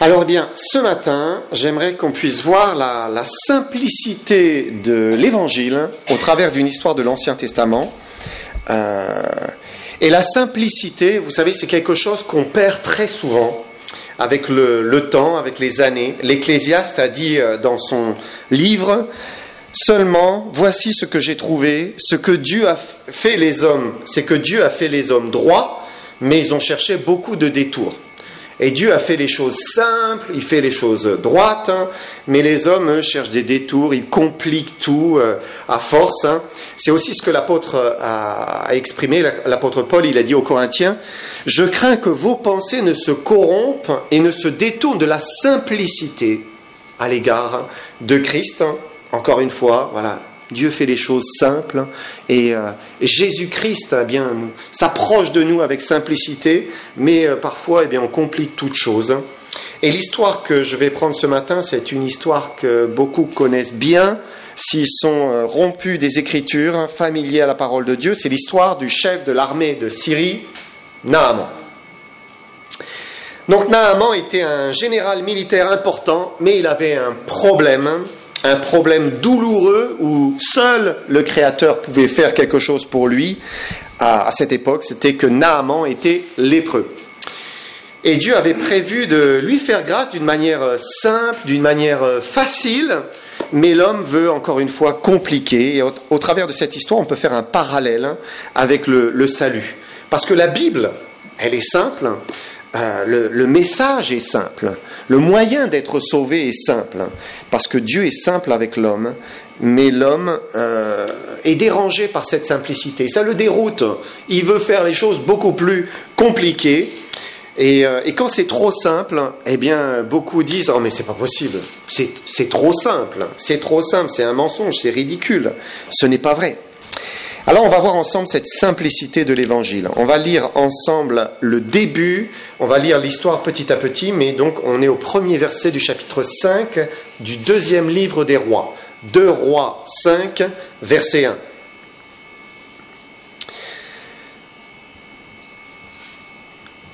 Alors bien, ce matin, j'aimerais qu'on puisse voir la simplicité de l'Évangile au travers d'une histoire de l'Ancien Testament. Et la simplicité, vous savez, c'est quelque chose qu'on perd très souvent avec le temps, avec les années. L'Ecclésiaste a dit dans son livre, « Seulement, voici ce que j'ai trouvé, ce que Dieu a fait les hommes, c'est que Dieu a fait les hommes droits, mais ils ont cherché beaucoup de détours. » Et Dieu a fait les choses simples, il fait les choses droites, mais les hommes, eux, cherchent des détours, ils compliquent tout à force. C'est aussi ce que l'apôtre a exprimé, l'apôtre Paul, il a dit aux Corinthiens, « Je crains que vos pensées ne se corrompent et ne se détournent de la simplicité à l'égard de Christ. » Encore une fois, voilà. Dieu fait les choses simples et Jésus-Christ s'approche de nous avec simplicité, mais parfois on complique toutes choses. Et l'histoire que je vais prendre ce matin, c'est une histoire que beaucoup connaissent bien, s'ils sont rompus des Écritures, familiers à la parole de Dieu. C'est l'histoire du chef de l'armée de Syrie, Naaman. Donc Naaman était un général militaire important, mais il avait un problème douloureux où seul le Créateur pouvait faire quelque chose pour lui à cette époque, c'était que Naaman était lépreux. Et Dieu avait prévu de lui faire grâce d'une manière simple, d'une manière facile, mais l'homme veut encore une fois compliquer. Et au travers de cette histoire, on peut faire un parallèle avec le salut. Parce que la Bible, elle est simple, le message est simple, le moyen d'être sauvé est simple, parce que Dieu est simple avec l'homme, mais l'homme est dérangé par cette simplicité, ça le déroute, il veut faire les choses beaucoup plus compliquées, et quand c'est trop simple, beaucoup disent « Oh mais c'est pas possible, c'est trop simple, c'est un mensonge, c'est ridicule, ce n'est pas vrai ». Alors on va voir ensemble cette simplicité de l'Évangile. On va lire ensemble le début, on va lire l'histoire petit à petit, mais donc on est au premier verset du chapitre 5 du deuxième livre des rois. 2 Rois 5, verset 1.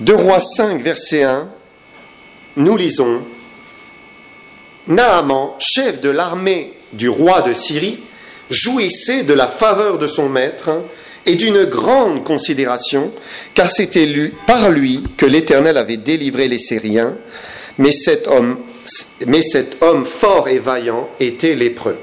« 2 Rois 5, verset 1, nous lisons « Naaman, chef de l'armée du roi de Syrie, jouissait de la faveur de son maître et d'une grande considération, car c'était par lui que l'Éternel avait délivré les Syriens, mais cet homme fort et vaillant était lépreux. »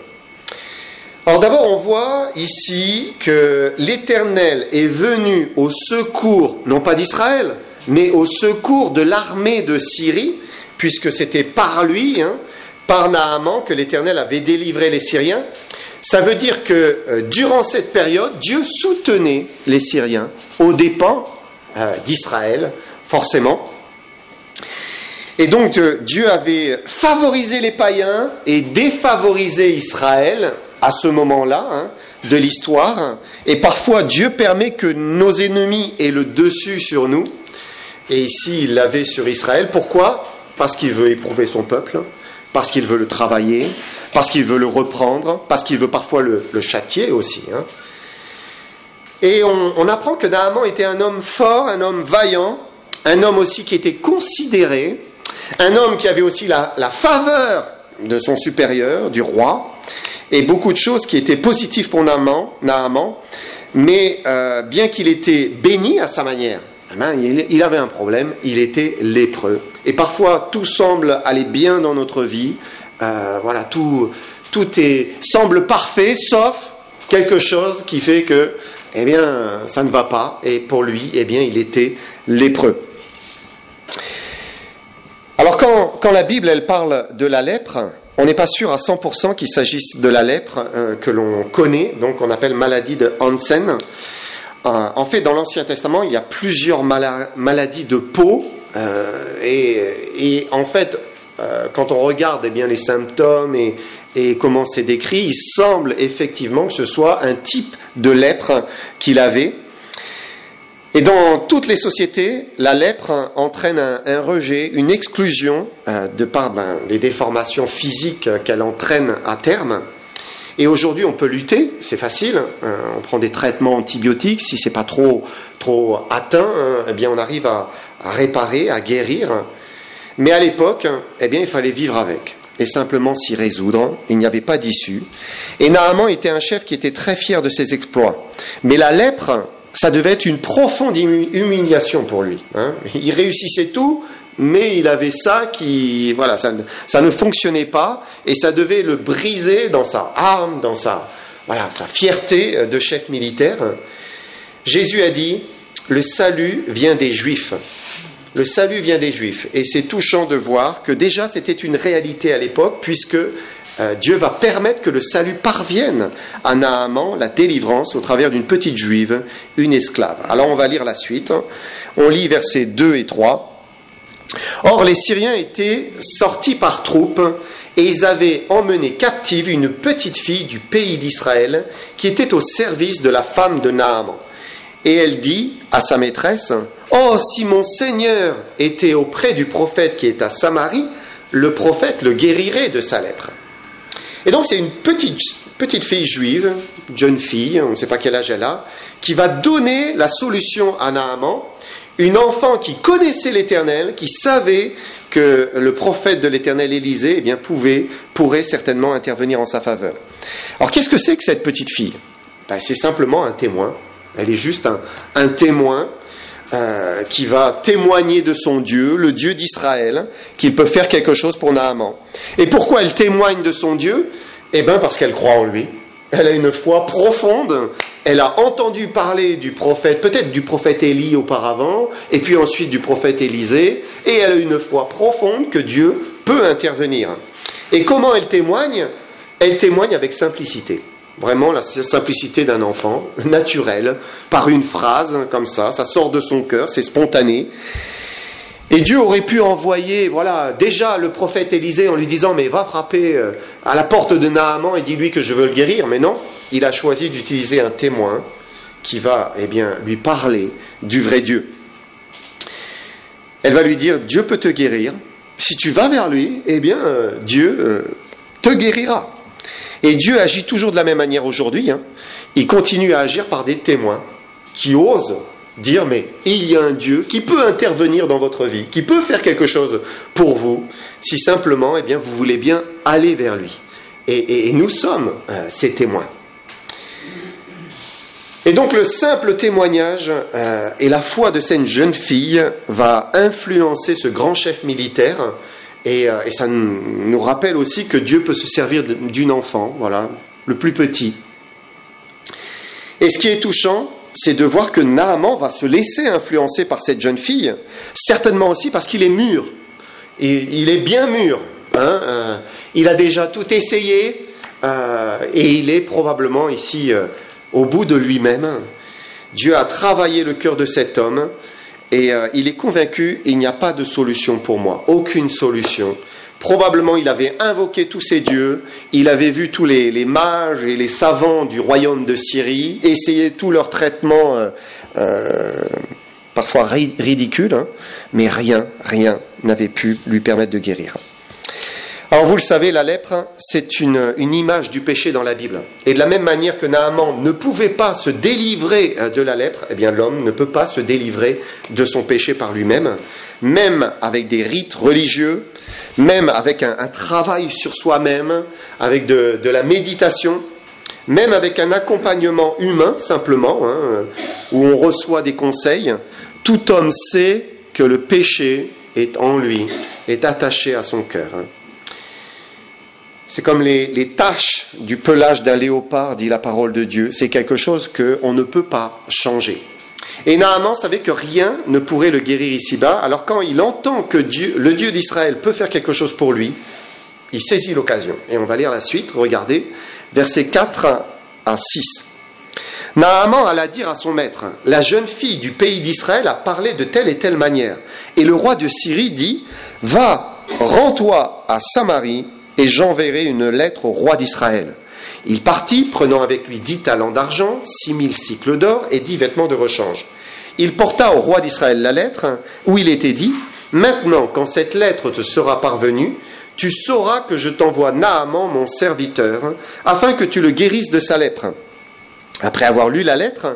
Alors d'abord on voit ici que l'Éternel est venu au secours, non pas d'Israël, mais au secours de l'armée de Syrie, puisque c'était par lui, par Naaman, que l'Éternel avait délivré les Syriens. Ça veut dire que durant cette période, Dieu soutenait les Syriens aux dépens d'Israël, forcément. Et donc Dieu avait favorisé les païens et défavorisé Israël à ce moment-là de l'histoire. Et parfois Dieu permet que nos ennemis aient le dessus sur nous. Et ici il l'avait sur Israël. Pourquoi ? Parce qu'il veut éprouver son peuple, parce qu'il veut le travailler, parce qu'il veut le reprendre, parce qu'il veut parfois le châtier aussi. Et on apprend que Naaman était un homme fort, un homme vaillant, un homme aussi qui était considéré, un homme qui avait aussi la faveur de son supérieur, du roi, et beaucoup de choses qui étaient positives pour Naaman, mais bien qu'il était béni à sa manière, il avait un problème, il était lépreux. Et parfois tout semble aller bien dans notre vie, tout semble parfait, sauf quelque chose qui fait que, ça ne va pas. Et pour lui, il était lépreux. Alors quand la Bible, elle parle de la lèpre, on n'est pas sûr à 100% qu'il s'agisse de la lèpre que l'on connaît, donc on appelle maladie de Hansen. En fait, dans l'Ancien Testament, il y a plusieurs maladies de peau, et en fait, quand on regarde les symptômes et comment c'est décrit, il semble effectivement que ce soit un type de lèpre qu'il avait. Et dans toutes les sociétés, la lèpre entraîne un rejet, une exclusion de par les déformations physiques qu'elle entraîne à terme. Et aujourd'hui, on peut lutter, c'est facile. On prend des traitements antibiotiques. Si c'est pas trop atteint, on arrive à réparer, à guérir. Mais à l'époque, eh bien, il fallait vivre avec et simplement s'y résoudre. Il n'y avait pas d'issue. Et Naaman était un chef qui était très fier de ses exploits. Mais la lèpre, ça devait être une profonde humiliation pour lui. Il réussissait tout, mais il avait ça qui, voilà, ça ne fonctionnait pas, et ça devait le briser dans sa arme, dans sa fierté de chef militaire. Jésus a dit, le salut vient des Juifs. Le salut vient des Juifs. Et c'est touchant de voir que déjà c'était une réalité à l'époque, puisque Dieu va permettre que le salut parvienne à Naaman, la délivrance, au travers d'une petite juive, une esclave. Alors on va lire la suite. On lit versets 2 et 3. Or les Syriens étaient sortis par troupes, et ils avaient emmené captive une petite fille du pays d'Israël, qui était au service de la femme de Naaman. Et elle dit à sa maîtresse, « Oh, si mon Seigneur était auprès du prophète qui est à Samarie, le prophète le guérirait de sa lèpre. » Et donc c'est une petite fille juive, jeune fille, on ne sait pas quel âge elle a, qui va donner la solution à Naaman, une enfant qui connaissait l'Éternel, qui savait que le prophète de l'Éternel Élisée eh bien, pourrait certainement intervenir en sa faveur. Alors qu'est-ce que c'est que cette petite fille ? C'est simplement un témoin. Elle est juste un témoin qui va témoigner de son Dieu, le Dieu d'Israël, qu'il peut faire quelque chose pour Naaman. Et pourquoi elle témoigne de son Dieu ? Eh bien parce qu'elle croit en lui. Elle a une foi profonde. Elle a entendu parler du prophète, peut-être du prophète Élie auparavant, et puis ensuite du prophète Élisée, et elle a une foi profonde que Dieu peut intervenir. Et comment elle témoigne ? Elle témoigne avec simplicité. Vraiment la simplicité d'un enfant, naturel, par une phrase comme ça sort de son cœur, c'est spontané. Et Dieu aurait pu envoyer, déjà le prophète Élisée en lui disant « Mais va frapper à la porte de Naaman et dis-lui que je veux le guérir ». Mais non, il a choisi d'utiliser un témoin qui va lui parler du vrai Dieu. Elle va lui dire « Dieu peut te guérir. Si tu vas vers lui, Dieu te guérira ». Et Dieu agit toujours de la même manière aujourd'hui. Il continue à agir par des témoins qui osent dire, mais il y a un Dieu qui peut intervenir dans votre vie, qui peut faire quelque chose pour vous, si simplement vous voulez bien aller vers lui. Et nous sommes ces témoins. Et donc le simple témoignage et la foi de cette jeune fille va influencer ce grand chef militaire. Et ça nous rappelle aussi que Dieu peut se servir d'une enfant, le plus petit. Et ce qui est touchant, c'est de voir que Naaman va se laisser influencer par cette jeune fille, certainement aussi parce qu'il est mûr. Et il est bien mûr. Il a déjà tout essayé et il est probablement ici au bout de lui-même. Dieu a travaillé le cœur de cet homme. Et il est convaincu, il n'y a pas de solution pour moi, aucune solution. Probablement il avait invoqué tous ces dieux, il avait vu tous les mages et les savants du royaume de Syrie, essayer tout leur traitement, parfois ridicule, mais rien n'avait pu lui permettre de guérir. Alors vous le savez, la lèpre, c'est une image du péché dans la Bible. Et de la même manière que Naaman ne pouvait pas se délivrer de la lèpre, l'homme ne peut pas se délivrer de son péché par lui-même, même avec des rites religieux, même avec un travail sur soi-même, avec de la méditation, même avec un accompagnement humain, simplement, où on reçoit des conseils. Tout homme sait que le péché est en lui, est attaché à son cœur. C'est comme les taches du pelage d'un léopard, dit la parole de Dieu. C'est quelque chose qu'on ne peut pas changer. Et Naaman savait que rien ne pourrait le guérir ici-bas. Alors quand il entend que le Dieu d'Israël peut faire quelque chose pour lui, il saisit l'occasion. Et on va lire la suite. Regardez, versets 4 à 6. Naaman alla dire à son maître, « La jeune fille du pays d'Israël a parlé de telle et telle manière. Et le roi de Syrie dit, « Va, rends-toi à Samarie, et j'enverrai une lettre au roi d'Israël. » Il partit, prenant avec lui 10 talents d'argent, 6000 cycles d'or et 10 vêtements de rechange. Il porta au roi d'Israël la lettre, où il était dit, « Maintenant, quand cette lettre te sera parvenue, tu sauras que je t'envoie Naaman, mon serviteur, afin que tu le guérisses de sa lèpre. » Après avoir lu la lettre,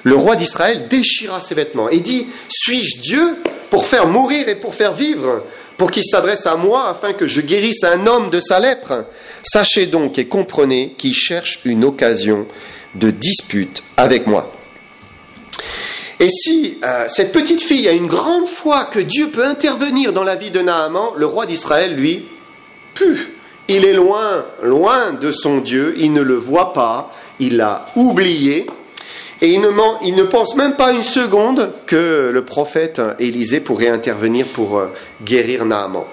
le roi d'Israël déchira ses vêtements et dit, « Suis-je Dieu pour faire mourir et pour faire vivre ? pour qu'il s'adresse à moi afin que je guérisse un homme de sa lèpre. Sachez donc et comprenez qu'il cherche une occasion de dispute avec moi. » Et si cette petite fille a une grande foi que Dieu peut intervenir dans la vie de Naaman, le roi d'Israël, lui, il est loin, loin de son Dieu, il ne le voit pas, il l'a oublié, et il ne pense même pas une seconde que le prophète Élisée pourrait intervenir pour guérir Naaman.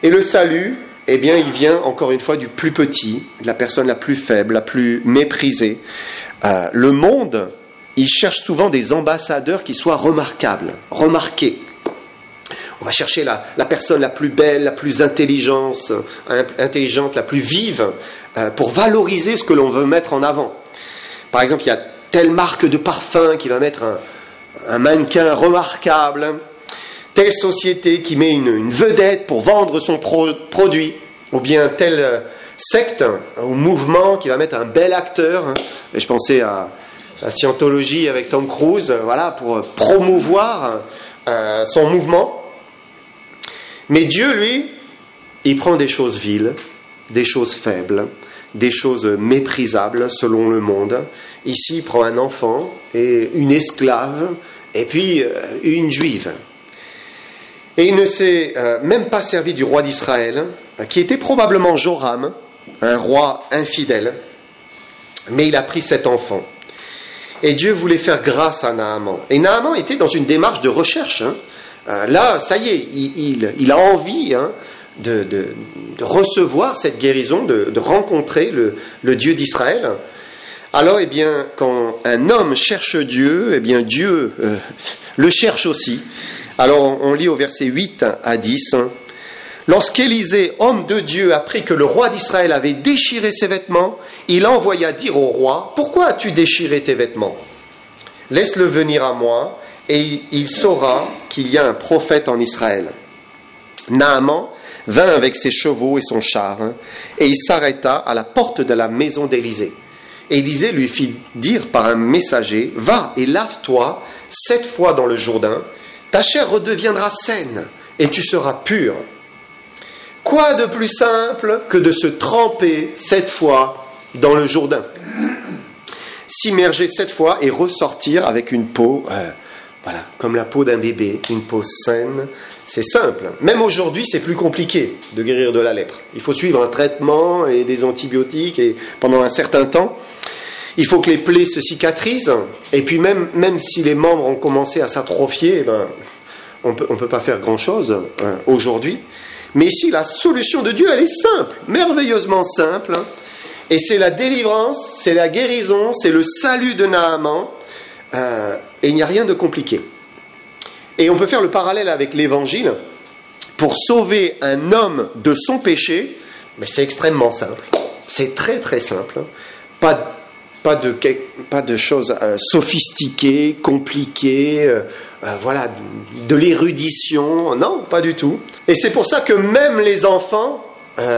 Et le salut, eh bien, il vient encore une fois du plus petit, de la personne la plus faible, la plus méprisée. Le monde, il cherche souvent des ambassadeurs qui soient remarquables, remarqués. On va chercher la personne la plus belle, la plus intelligente, la plus vive, pour valoriser ce que l'on veut mettre en avant. Par exemple, il y a telle marque de parfum qui va mettre un mannequin remarquable, telle société qui met une vedette pour vendre son produit, ou bien telle secte ou mouvement qui va mettre un bel acteur. Et je pensais à la Scientologie avec Tom Cruise, voilà, pour promouvoir son mouvement. Mais Dieu, lui, il prend des choses viles, des choses faibles, des choses méprisables selon le monde. Ici, il prend un enfant et une esclave, et puis une juive. Et il ne s'est même pas servi du roi d'Israël, qui était probablement Joram, un roi infidèle, mais il a pris cet enfant. Et Dieu voulait faire grâce à Naaman. Et Naaman était dans une démarche de recherche. Là, ça y est, il a envie de recevoir cette guérison, de rencontrer le Dieu d'Israël. Alors, eh bien, quand un homme cherche Dieu, eh bien, Dieu le cherche aussi. Alors, on lit au verset 8 à 10. Lorsqu'Élisée, homme de Dieu, apprit que le roi d'Israël avait déchiré ses vêtements, il envoya dire au roi, « Pourquoi as-tu déchiré tes vêtements ? Laisse-le venir à moi, et il saura qu'il y a un prophète en Israël. » Naaman vint avec ses chevaux et son char, et il s'arrêta à la porte de la maison d'Élisée. Élisée lui fit dire par un messager, « Va et lave-toi 7 fois dans le Jourdain, ta chair redeviendra saine, et tu seras pur. » Quoi de plus simple que de se tremper 7 fois dans le Jourdain, s'immerger 7 fois et ressortir avec une peau, voilà, comme la peau d'un bébé, une peau saine. C'est simple. Même aujourd'hui, c'est plus compliqué de guérir de la lèpre. Il faut suivre un traitement et des antibiotiques et pendant un certain temps. Il faut que les plaies se cicatrisent. Et puis même si les membres ont commencé à s'atrophier, on peut pas faire grand-chose aujourd'hui. Mais ici, la solution de Dieu, elle est simple, merveilleusement simple. Et c'est la délivrance, c'est la guérison, c'est le salut de Naaman. Et il n'y a rien de compliqué. Et on peut faire le parallèle avec l'Évangile. Pour sauver un homme de son péché, mais c'est extrêmement simple. C'est très très simple. Pas de choses sophistiquées, compliquées, voilà, de l'érudition. Non, pas du tout. Et c'est pour ça que même les enfants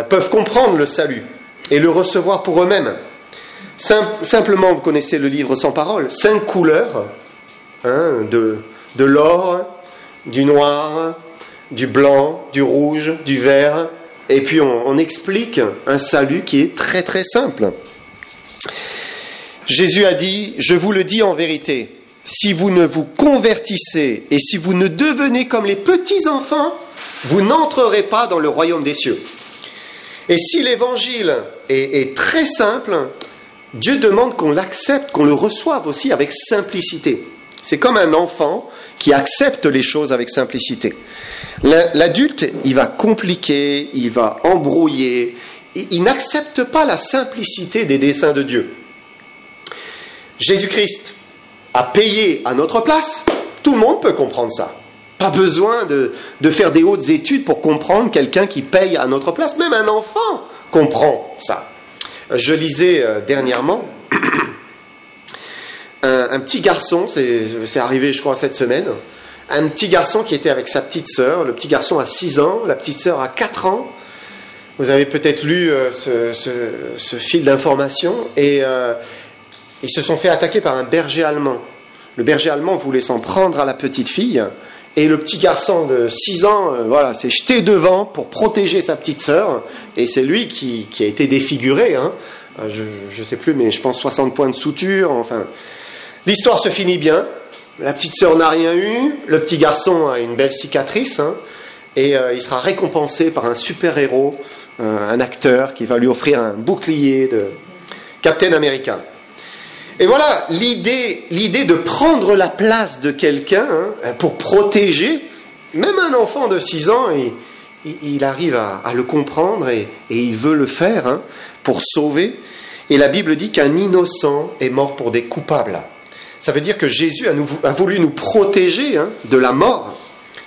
peuvent comprendre le salut et le recevoir pour eux-mêmes. Simplement, vous connaissez le livre sans parole, 5 couleurs, de l'or, du noir, du blanc, du rouge, du vert, et puis on explique un salut qui est très très simple. Jésus a dit, je vous le dis en vérité, si vous ne vous convertissez et si vous ne devenez comme les petits enfants, vous n'entrerez pas dans le royaume des cieux. Et si l'évangile est très simple, Dieu demande qu'on l'accepte, qu'on le reçoive aussi avec simplicité. C'est comme un enfant qui accepte les choses avec simplicité. L'adulte, il va compliquer, il va embrouiller, il n'accepte pas la simplicité des desseins de Dieu. Jésus-Christ a payé à notre place, tout le monde peut comprendre ça. Pas besoin de faire des hautes études pour comprendre quelqu'un qui paye à notre place, même un enfant comprend ça. Je lisais dernièrement un petit garçon, c'est arrivé je crois cette semaine, un petit garçon qui était avec sa petite sœur, le petit garçon a 6 ans, la petite sœur a 4 ans. Vous avez peut-être lu ce fil d'information et ils se sont fait attaquer par un berger allemand. Le berger allemand voulait s'en prendre à la petite fille Et le petit garçon de 6 ans, s'est jeté devant pour protéger sa petite sœur. Et c'est lui qui a été défiguré. Hein. Je ne sais plus, mais je pense 60 points de suture. Enfin, l'histoire se finit bien. La petite sœur n'a rien eu. Le petit garçon a une belle cicatrice. Hein, et il sera récompensé par un super-héros, un acteur qui va lui offrir un bouclier de Captain America. Et voilà, l'idée de prendre la place de quelqu'un pour protéger, même un enfant de 6 ans, il arrive à le comprendre et il veut le faire pour sauver. Et la Bible dit qu'un innocent est mort pour des coupables. Ça veut dire que Jésus a voulu nous protéger de la mort,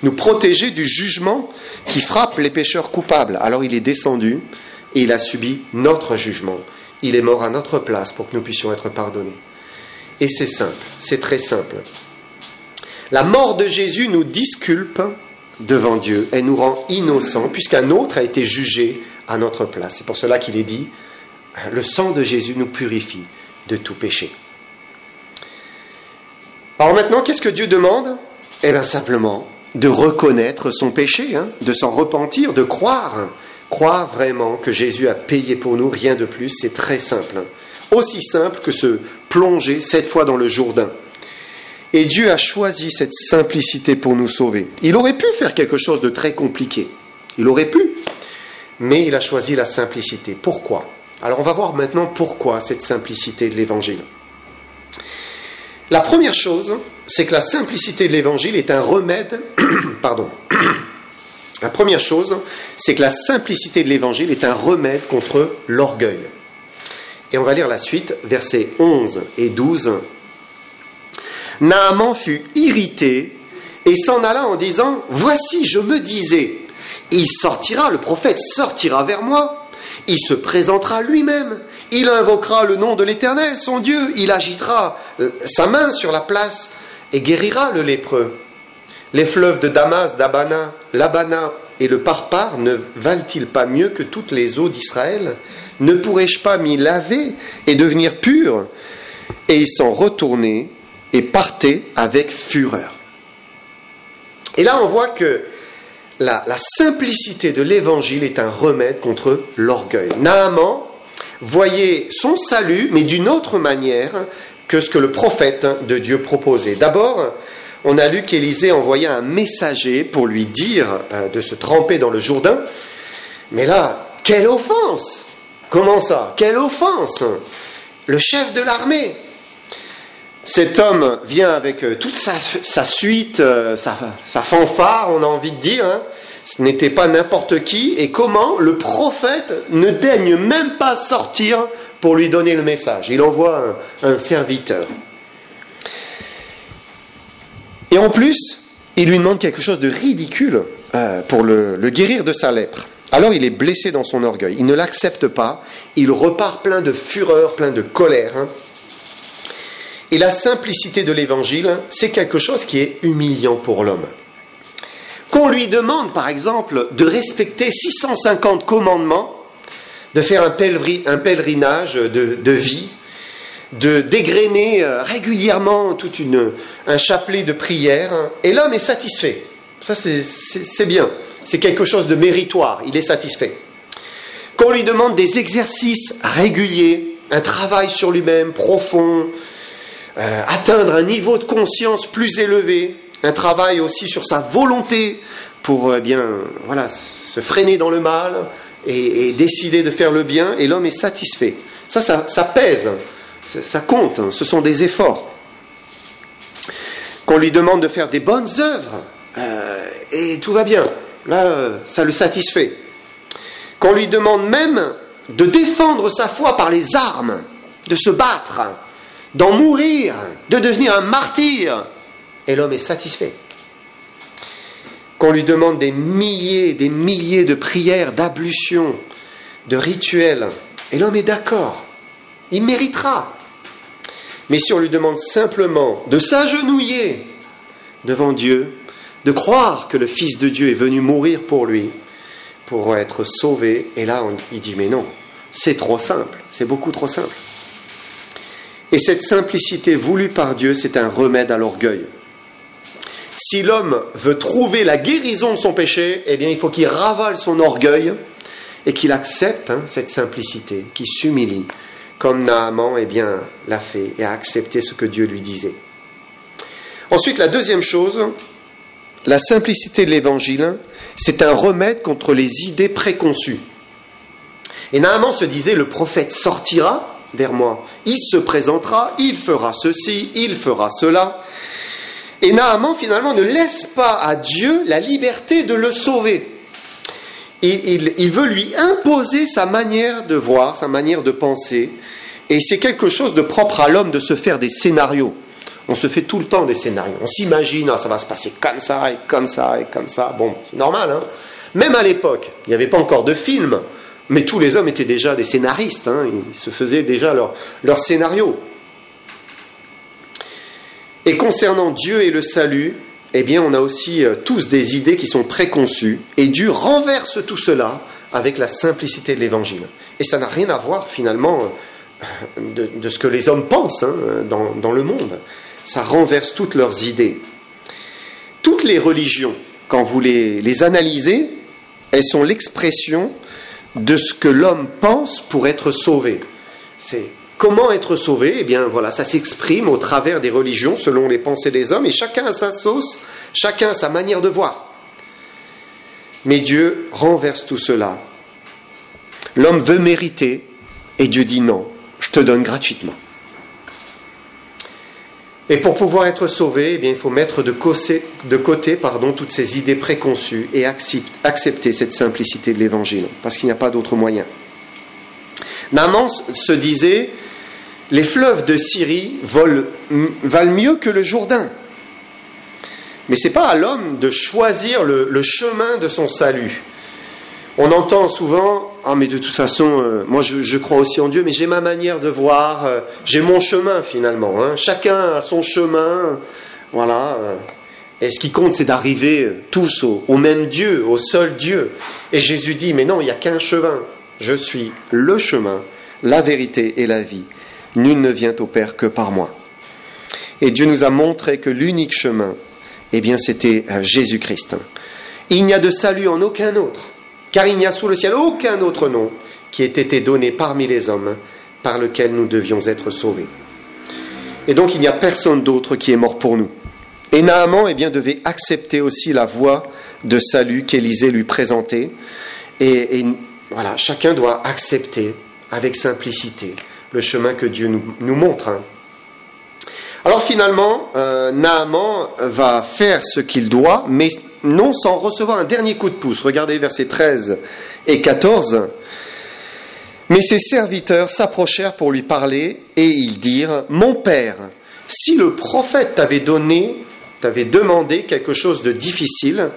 nous protéger du jugement qui frappe les pécheurs coupables. Alors il est descendu et il a subi notre jugement. Il est mort à notre place pour que nous puissions être pardonnés. Et c'est simple, c'est très simple. La mort de Jésus nous disculpe devant Dieu et nous rend innocents, puisqu'un autre a été jugé à notre place. C'est pour cela qu'il est dit, le sang de Jésus nous purifie de tout péché. Alors maintenant, qu'est-ce que Dieu demande ? Eh bien simplement de reconnaître son péché, de s'en repentir, de croire vraiment que Jésus a payé pour nous, rien de plus, c'est très simple. Aussi simple que se plonger 7 fois dans le Jourdain. Et Dieu a choisi cette simplicité pour nous sauver. Il aurait pu faire quelque chose de très compliqué. Il aurait pu. Mais il a choisi la simplicité. Pourquoi ? Alors on va voir maintenant pourquoi cette simplicité de l'Évangile. La première chose, c'est que la simplicité de l'Évangile est un remède... Pardon. La première chose, c'est que la simplicité de l'Évangile est un remède contre l'orgueil. Et on va lire la suite, versets 11 et 12. Naaman fut irrité et s'en alla en disant « Voici, je me disais, il sortira, le prophète sortira vers moi, il se présentera lui-même, il invoquera le nom de l'Éternel, son Dieu, il agitera sa main sur la place et guérira le lépreux. Les fleuves de Damas, d'Abana, l'Abana et le Parpar ne valent-ils pas mieux que toutes les eaux d'Israël ? Ne pourrais-je pas m'y laver et devenir pur ? Et ils sont retournés et partaient avec fureur. » Et là, on voit que la simplicité de l'Évangile est un remède contre l'orgueil. Naaman voyait son salut, mais d'une autre manière que ce que le prophète de Dieu proposait. D'abord, on a lu qu'Élisée envoyait un messager pour lui dire de se tremper dans le Jourdain. Mais là, quelle offense ! Comment ça ? Quelle offense ! Le chef de l'armée. Cet homme vient avec toute sa suite, sa fanfare, on a envie de dire. Ce n'était pas n'importe qui. Et comment le prophète ne daigne même pas sortir pour lui donner le message. Il envoie un serviteur. Et en plus, il lui demande quelque chose de ridicule pour le guérir de sa lèpre. Alors il est blessé dans son orgueil, il ne l'accepte pas, il repart plein de fureur, plein de colère. Et la simplicité de l'Évangile, c'est quelque chose qui est humiliant pour l'homme. Qu'on lui demande, par exemple, de respecter 650 commandements, de faire un pèlerinage de vie, de dégrainer régulièrement un chapelet de prières, et l'homme est satisfait. Ça, c'est bien. C'est quelque chose de méritoire, il est satisfait. Qu'on lui demande des exercices réguliers, un travail sur lui-même profond, atteindre un niveau de conscience plus élevé, un travail aussi sur sa volonté pour se freiner dans le mal et décider de faire le bien, et l'homme est satisfait. Ça pèse, ça compte, ce sont des efforts. Qu'on lui demande de faire des bonnes œuvres, et tout va bien. Là, ça le satisfait. Qu'on lui demande même de défendre sa foi par les armes, de se battre, d'en mourir, de devenir un martyr, et l'homme est satisfait. Qu'on lui demande des milliers de prières, d'ablutions, de rituels, et l'homme est d'accord, il méritera. Mais si on lui demande simplement de s'agenouiller devant Dieu, de croire que le Fils de Dieu est venu mourir pour lui, pour être sauvé, et là il dit mais non, c'est trop simple, c'est beaucoup trop simple. Et cette simplicité voulue par Dieu, c'est un remède à l'orgueil. Si l'homme veut trouver la guérison de son péché, eh bien, il faut qu'il ravale son orgueil et qu'il accepte cette simplicité, qu'il s'humilie, comme Naaman l'a fait et a accepté ce que Dieu lui disait. Ensuite, la deuxième chose, la simplicité de l'Évangile, c'est un remède contre les idées préconçues. Et Naaman se disait, le prophète sortira vers moi, il se présentera, il fera ceci, il fera cela. Et Naaman, finalement, ne laisse pas à Dieu la liberté de le sauver. Il veut lui imposer sa manière de voir, sa manière de penser. Et c'est quelque chose de propre à l'homme de se faire des scénarios. On se fait tout le temps des scénarios. On s'imagine, ça va se passer comme ça, et comme ça, et comme ça. Bon, c'est normal, Même à l'époque, il n'y avait pas encore de film, mais tous les hommes étaient déjà des scénaristes. Ils se faisaient déjà leur scénario. Et concernant Dieu et le salut, on a aussi tous des idées qui sont préconçues. Et Dieu renverse tout cela avec la simplicité de l'Évangile. Et ça n'a rien à voir, finalement, de ce que les hommes pensent dans le monde. Ça renverse toutes leurs idées. Toutes les religions, quand vous les analysez, elles sont l'expression de ce que l'homme pense pour être sauvé. C'est comment être sauvé ? Ça s'exprime au travers des religions selon les pensées des hommes et chacun a sa sauce, chacun a sa manière de voir. Mais Dieu renverse tout cela. L'homme veut mériter et Dieu dit non, je te donne gratuitement. Et pour pouvoir être sauvé, il faut mettre de côté toutes ces idées préconçues et accepter cette simplicité de l'Évangile, parce qu'il n'y a pas d'autre moyen. Naaman se disait, les fleuves de Syrie valent mieux que le Jourdain. Mais ce n'est pas à l'homme de choisir le chemin de son salut. On entend souvent, mais de toute façon, moi je crois aussi en Dieu, mais j'ai ma manière de voir, j'ai mon chemin finalement. Chacun a son chemin, voilà. Et ce qui compte, c'est d'arriver tous au même Dieu, au seul Dieu. Et Jésus dit, mais non, il n'y a qu'un chemin. Je suis le chemin, la vérité et la vie. Nul ne vient au Père que par moi. Et Dieu nous a montré que l'unique chemin, c'était Jésus-Christ. Il n'y a de salut en aucun autre. Car il n'y a sous le ciel aucun autre nom qui ait été donné parmi les hommes par lequel nous devions être sauvés. Et donc il n'y a personne d'autre qui est mort pour nous. Et Naaman devait accepter aussi la voie de salut qu'Élisée lui présentait. Et voilà, chacun doit accepter avec simplicité le chemin que Dieu nous montre. Alors finalement, Naaman va faire ce qu'il doit, mais non sans recevoir un dernier coup de pouce. Regardez versets 13 et 14. Mais ses serviteurs s'approchèrent pour lui parler et ils dirent, « Mon père, si le prophète t'avait demandé quelque chose de difficile,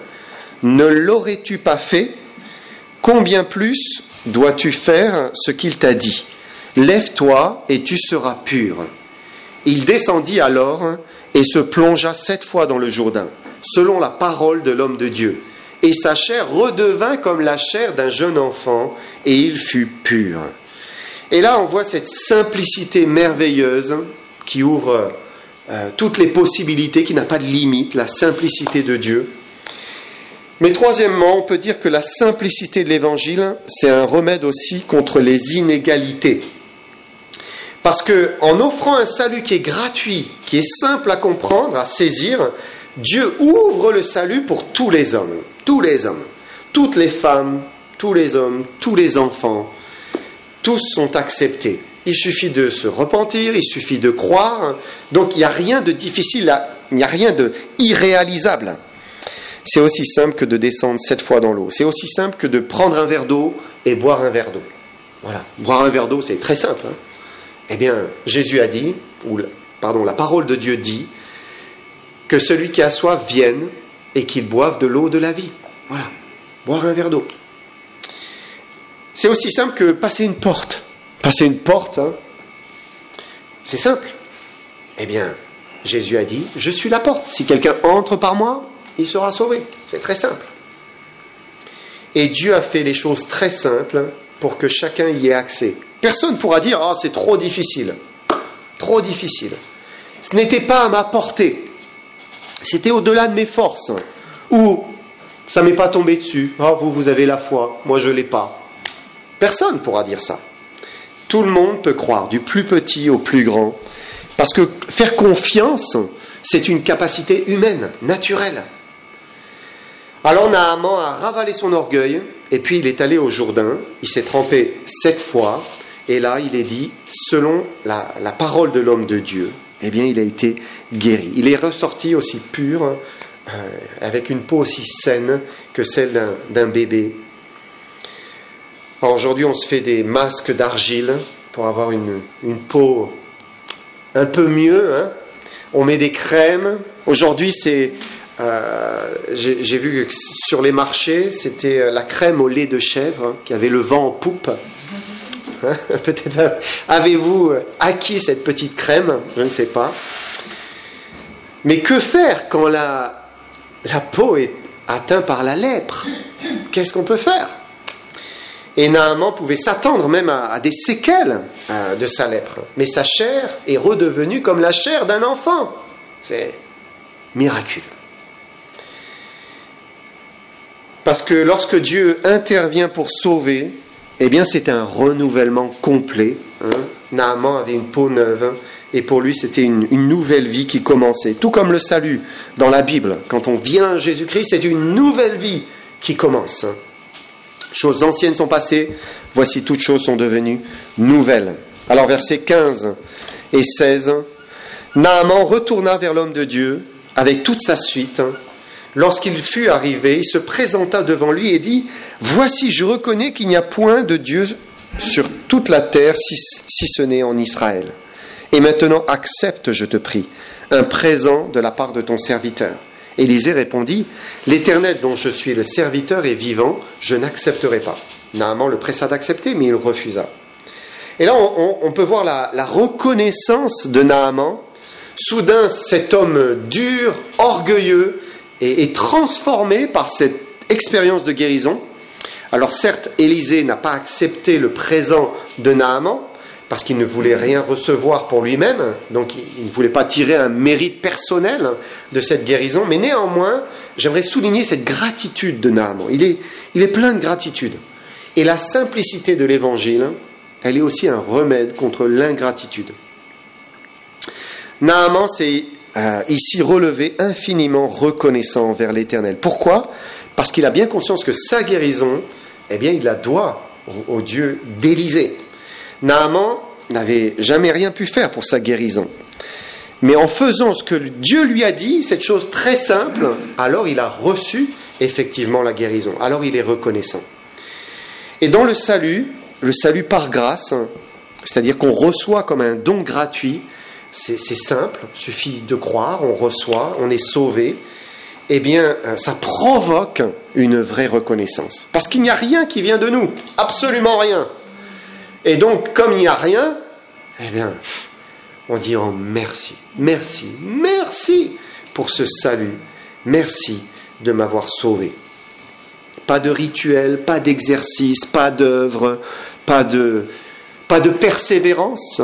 ne l'aurais-tu pas fait? Combien plus dois-tu faire ce qu'il t'a dit? Lève-toi et tu seras pur. » Il descendit alors et se plongea 7 fois dans le Jourdain, selon la parole de l'homme de Dieu. Et sa chair redevint comme la chair d'un jeune enfant, et il fut pur. Et là, on voit cette simplicité merveilleuse qui ouvre toutes les possibilités, qui n'a pas de limite, la simplicité de Dieu. Mais troisièmement, on peut dire que la simplicité de l'Évangile, c'est un remède aussi contre les inégalités. Parce qu'en offrant un salut qui est gratuit, qui est simple à comprendre, à saisir, Dieu ouvre le salut pour tous les hommes, toutes les femmes, tous les hommes, tous les enfants, tous sont acceptés. Il suffit de se repentir, il suffit de croire, donc il n'y a rien de difficile, il n'y a rien d'irréalisable. C'est aussi simple que de descendre 7 fois dans l'eau, c'est aussi simple que de prendre un verre d'eau et boire un verre d'eau. Voilà, boire un verre d'eau, c'est très simple. Jésus a dit, la parole de Dieu dit, que celui qui a soif vienne et qu'il boive de l'eau de la vie. Voilà, boire un verre d'eau. C'est aussi simple que passer une porte. Passer une porte, c'est simple. Jésus a dit, je suis la porte. Si quelqu'un entre par moi, il sera sauvé. C'est très simple. Et Dieu a fait les choses très simples pour que chacun y ait accès. Personne ne pourra dire, c'est trop difficile. Trop difficile. Ce n'était pas à ma portée. C'était au-delà de mes forces. Ou ça ne m'est pas tombé dessus. Oh, vous avez la foi, moi je ne l'ai pas. Personne ne pourra dire ça. Tout le monde peut croire, du plus petit au plus grand. Parce que faire confiance, c'est une capacité humaine, naturelle. Alors Naaman a ravalé son orgueil, et puis il est allé au Jourdain, il s'est trempé 7 fois, et là il est dit, selon la parole de l'homme de Dieu, eh bien il a été guéri. Il est ressorti aussi pur, avec une peau aussi saine que celle d'un bébé. Alors aujourd'hui on se fait des masques d'argile pour avoir une peau un peu mieux, hein. On met des crèmes. Aujourd'hui c'est... j'ai vu que sur les marchés, c'était la crème au lait de chèvre, hein, qui avait le vent en poupe. Hein, peut-être avez-vous acquis cette petite crème, je ne sais pas. Mais que faire quand la peau est atteinte par la lèpre? Qu'est-ce qu'on peut faire? Et Naaman pouvait s'attendre même à des séquelles de sa lèpre. Mais sa chair est redevenue comme la chair d'un enfant. C'est miraculeux. Parce que lorsque Dieu intervient pour sauver, eh bien c'est un renouvellement complet. Hein. Naaman avait une peau neuve, et pour lui c'était une nouvelle vie qui commençait. Tout comme le salut dans la Bible. Quand on vient à Jésus-Christ, c'est une nouvelle vie qui commence. Choses anciennes sont passées, voici toutes choses sont devenues nouvelles. Alors versets 15 et 16, Naaman retourna vers l'homme de Dieu avec toute sa suite. Lorsqu'il fut arrivé, il se présenta devant lui et dit, « Voici, je reconnais qu'il n'y a point de Dieu sur toute la terre, si ce n'est en Israël. Et maintenant, accepte, je te prie, un présent de la part de ton serviteur. » Élisée répondit, « L'Éternel dont je suis le serviteur est vivant, je n'accepterai pas. » Naaman le pressa d'accepter, mais il refusa. Et là, on peut voir la reconnaissance de Naaman. Soudain, cet homme dur, orgueilleux, est transformé par cette expérience de guérison. Alors certes, Élisée n'a pas accepté le présent de Naaman, parce qu'il ne voulait rien recevoir pour lui-même, donc il ne voulait pas tirer un mérite personnel de cette guérison, mais néanmoins, j'aimerais souligner cette gratitude de Naaman. Il est plein de gratitude. Et la simplicité de l'évangile, elle est aussi un remède contre l'ingratitude. Naaman s'est ici relevé infiniment reconnaissant envers l'Éternel. Pourquoi ? Parce qu'il a bien conscience que sa guérison, eh bien, il la doit au Dieu d'Élisée. Naaman n'avait jamais rien pu faire pour sa guérison. Mais en faisant ce que Dieu lui a dit, cette chose très simple, alors il a reçu effectivement la guérison. Alors il est reconnaissant. Et dans le salut par grâce, c'est-à-dire qu'on reçoit comme un don gratuit, c'est simple, il suffit de croire, on reçoit, on est sauvé, eh bien ça provoque une vraie reconnaissance. Parce qu'il n'y a rien qui vient de nous, absolument rien. Et donc, comme il n'y a rien, eh bien, on dit oh, merci, merci, merci pour ce salut. Merci de m'avoir sauvé. Pas de rituel, pas d'exercice, pas d'œuvre, pas de persévérance,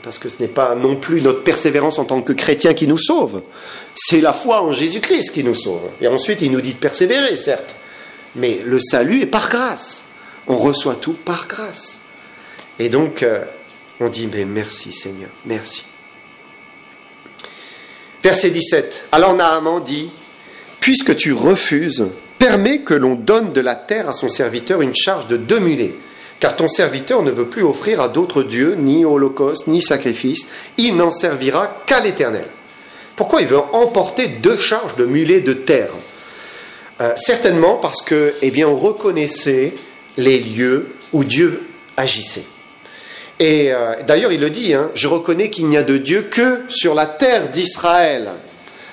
parce que ce n'est pas non plus notre persévérance en tant que chrétien qui nous sauve. C'est la foi en Jésus-Christ qui nous sauve. Et ensuite, il nous dit de persévérer, certes. Mais le salut est par grâce. On reçoit tout par grâce. Et donc, on dit, mais merci Seigneur, merci. Verset 17. Alors Naaman dit, puisque tu refuses, permets que l'on donne de la terre à son serviteur une charge de 2 mulets, car ton serviteur ne veut plus offrir à d'autres dieux, ni holocauste, ni sacrifice, il n'en servira qu'à l'Éternel. Pourquoi il veut emporter 2 charges de mulets de terre ? Certainement parce que, eh bien, on reconnaissait les lieux où Dieu agissait. Et d'ailleurs, il le dit, je reconnais qu'il n'y a de Dieu que sur la terre d'Israël.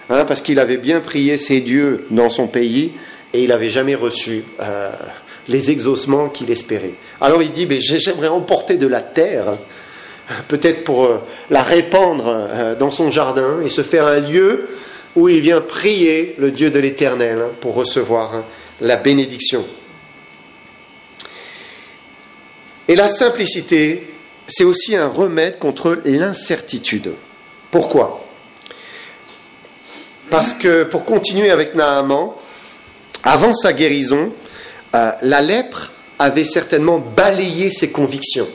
Parce qu'il avait bien prié ses dieux dans son pays et il n'avait jamais reçu les exaucements qu'il espérait. Alors il dit, mais j'aimerais emporter de la terre, peut-être pour la répandre dans son jardin et se faire un lieu où il vient prier le Dieu de l'Éternel pour recevoir la bénédiction. Et la simplicité, c'est aussi un remède contre l'incertitude. Pourquoi ? Parce que, pour continuer avec Naaman, avant sa guérison, la lèpre avait certainement balayé ses convictions.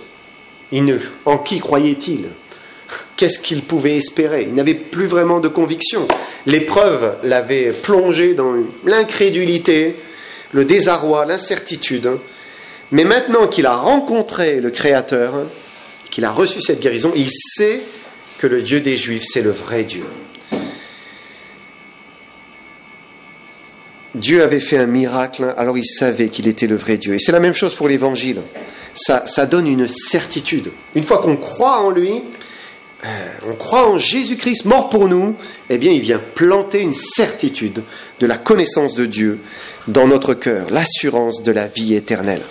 En qui croyait-il ? Qu'est-ce qu'il pouvait espérer ? Il n'avait plus vraiment de conviction. L'épreuve l'avait plongé dans l'incrédulité, le désarroi, l'incertitude. Mais maintenant qu'il a rencontré le Créateur, qu'il a reçu cette guérison, il sait que le Dieu des Juifs, c'est le vrai Dieu. Dieu avait fait un miracle, alors il savait qu'il était le vrai Dieu. Et c'est la même chose pour l'Évangile. Ça donne une certitude. Une fois qu'on croit en lui, on croit en Jésus-Christ mort pour nous, eh bien il vient planter une certitude de la connaissance de Dieu dans notre cœur, l'assurance de la vie éternelle.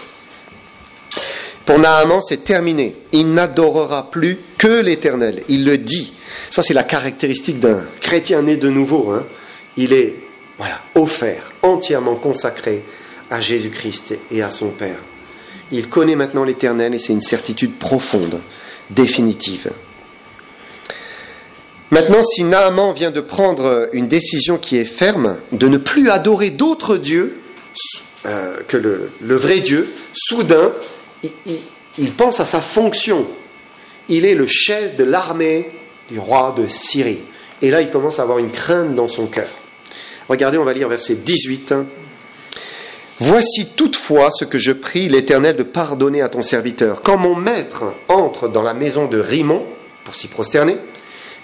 Pour Naaman, c'est terminé. Il n'adorera plus que l'Éternel. Il le dit. Ça, c'est la caractéristique d'un chrétien né de nouveau. Il est offert, entièrement consacré à Jésus-Christ et à son Père. Il connaît maintenant l'Éternel et c'est une certitude profonde, définitive. Maintenant, si Naaman vient de prendre une décision qui est ferme, de ne plus adorer d'autres dieux que le vrai Dieu, soudain, il pense à sa fonction. Il est le chef de l'armée du roi de Syrie. Et là, il commence à avoir une crainte dans son cœur. Regardez, on va lire verset 18. « Voici toutefois ce que je prie l'Éternel de pardonner à ton serviteur. Quand mon maître entre dans la maison de Rimon, pour s'y prosterner,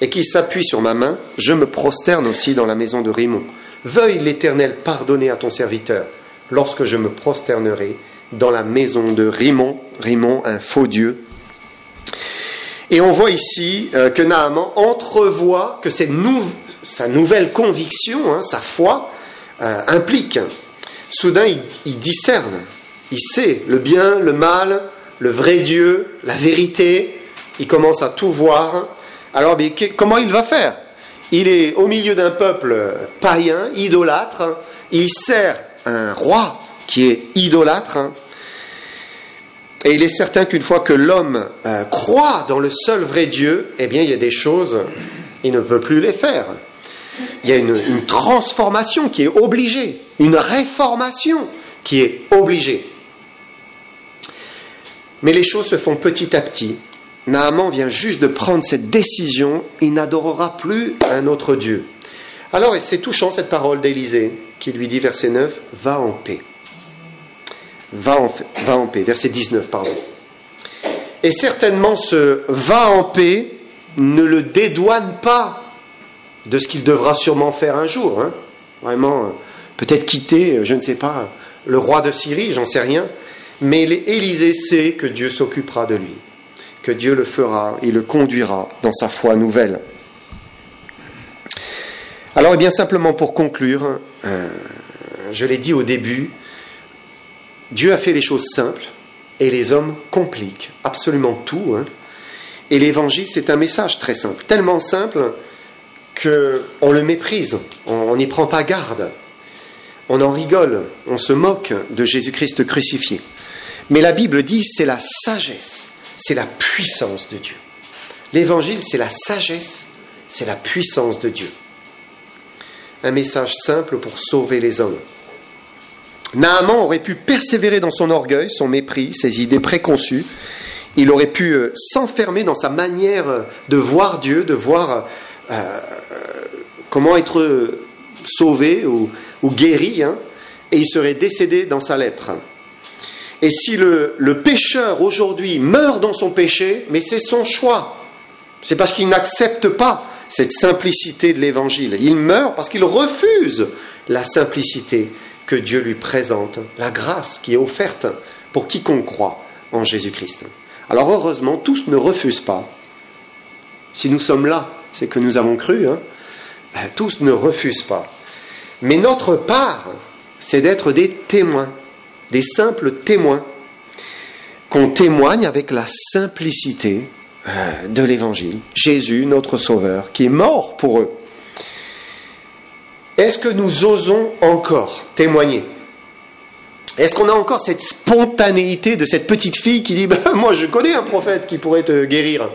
et qu'il s'appuie sur ma main, je me prosterne aussi dans la maison de Rimon. Veuille l'Éternel pardonner à ton serviteur, lorsque je me prosternerai dans la maison de Rimon. » Rimon, un faux dieu. Et on voit ici que Naaman entrevoit que sa nouvelle conviction, sa foi, implique. Soudain, il discerne. Il sait le bien, le mal, le vrai Dieu, la vérité. Il commence à tout voir. Alors, comment il va faire ? Il est au milieu d'un peuple païen, idolâtre. Il sert un roi qui est idolâtre. Et il est certain qu'une fois que l'homme croit dans le seul vrai Dieu, eh bien, il y a des choses, il ne peut plus les faire. Il y a une transformation qui est obligée, une réformation qui est obligée. Mais les choses se font petit à petit. Naaman vient juste de prendre cette décision, il n'adorera plus un autre Dieu. Alors, et c'est touchant cette parole d'Élisée qui lui dit, verset 9, « Va en paix ». Va en paix, verset 19, pardon. Et certainement ce « va en paix » ne le dédouane pas de ce qu'il devra sûrement faire un jour. Vraiment, peut-être quitter, je ne sais pas, le roi de Syrie, j'en sais rien. Mais Élisée sait que Dieu s'occupera de lui, que Dieu le fera, il le conduira dans sa foi nouvelle. Alors, bien simplement pour conclure, je l'ai dit au début, Dieu a fait les choses simples et les hommes compliquent absolument tout. Et l'évangile, c'est un message très simple, tellement simple qu'on le méprise, on n'y prend pas garde, on en rigole, on se moque de Jésus-Christ crucifié. Mais la Bible dit c'est la sagesse, c'est la puissance de Dieu. L'évangile, c'est la sagesse, c'est la puissance de Dieu. Un message simple pour sauver les hommes. Naaman aurait pu persévérer dans son orgueil, son mépris, ses idées préconçues. Il aurait pu s'enfermer dans sa manière de voir Dieu, de voir comment être sauvé ou guéri, et il serait décédé dans sa lèpre. Et si le pécheur aujourd'hui meurt dans son péché, mais c'est son choix. C'est parce qu'il n'accepte pas cette simplicité de l'évangile. Il meurt parce qu'il refuse la simplicité que Dieu lui présente, la grâce qui est offerte pour quiconque croit en Jésus-Christ. Alors heureusement, tous ne refusent pas. Si nous sommes là, c'est que nous avons cru. Tous ne refusent pas. Mais notre part, c'est d'être des témoins, des simples témoins, qu'on témoigne avec la simplicité de l'Évangile. Jésus, notre Sauveur, qui est mort pour eux. Est-ce que nous osons encore témoigner ? Est-ce qu'on a encore cette spontanéité de cette petite fille qui dit « Moi, je connais un prophète qui pourrait te guérir.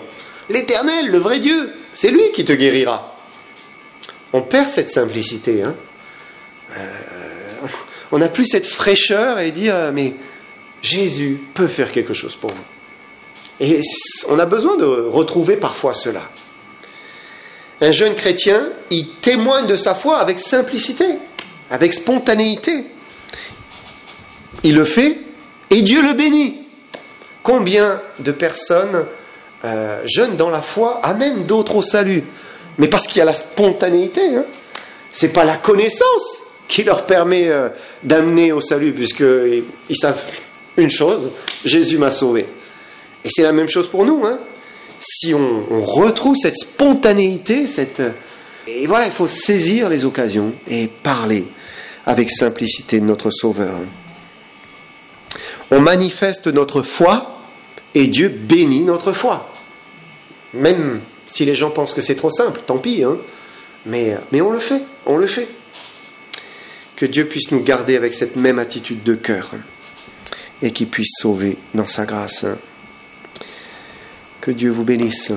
L'Éternel, le vrai Dieu, c'est lui qui te guérira. » on perd cette simplicité. Hein. On n'a plus cette fraîcheur et dire mais Jésus peut faire quelque chose pour vous. Et on a besoin de retrouver parfois cela. Un jeune chrétien, il témoigne de sa foi avec simplicité, avec spontanéité. Il le fait et Dieu le bénit. Combien de personnes jeunes dans la foi amènent d'autres au salut? Mais parce qu'il y a la spontanéité. Hein. Ce n'est pas la connaissance qui leur permet d'amener au salut, puisqu'ils savent une chose, Jésus m'a sauvé. Et c'est la même chose pour nous. Hein. Si on retrouve cette spontanéité, et voilà, il faut saisir les occasions et parler avec simplicité de notre Sauveur. On manifeste notre foi et Dieu bénit notre foi. Même si les gens pensent que c'est trop simple, tant pis. Hein. Mais on le fait, on le fait. Que Dieu puisse nous garder avec cette même attitude de cœur et qu'il puisse sauver dans sa grâce. Que Dieu vous bénisse.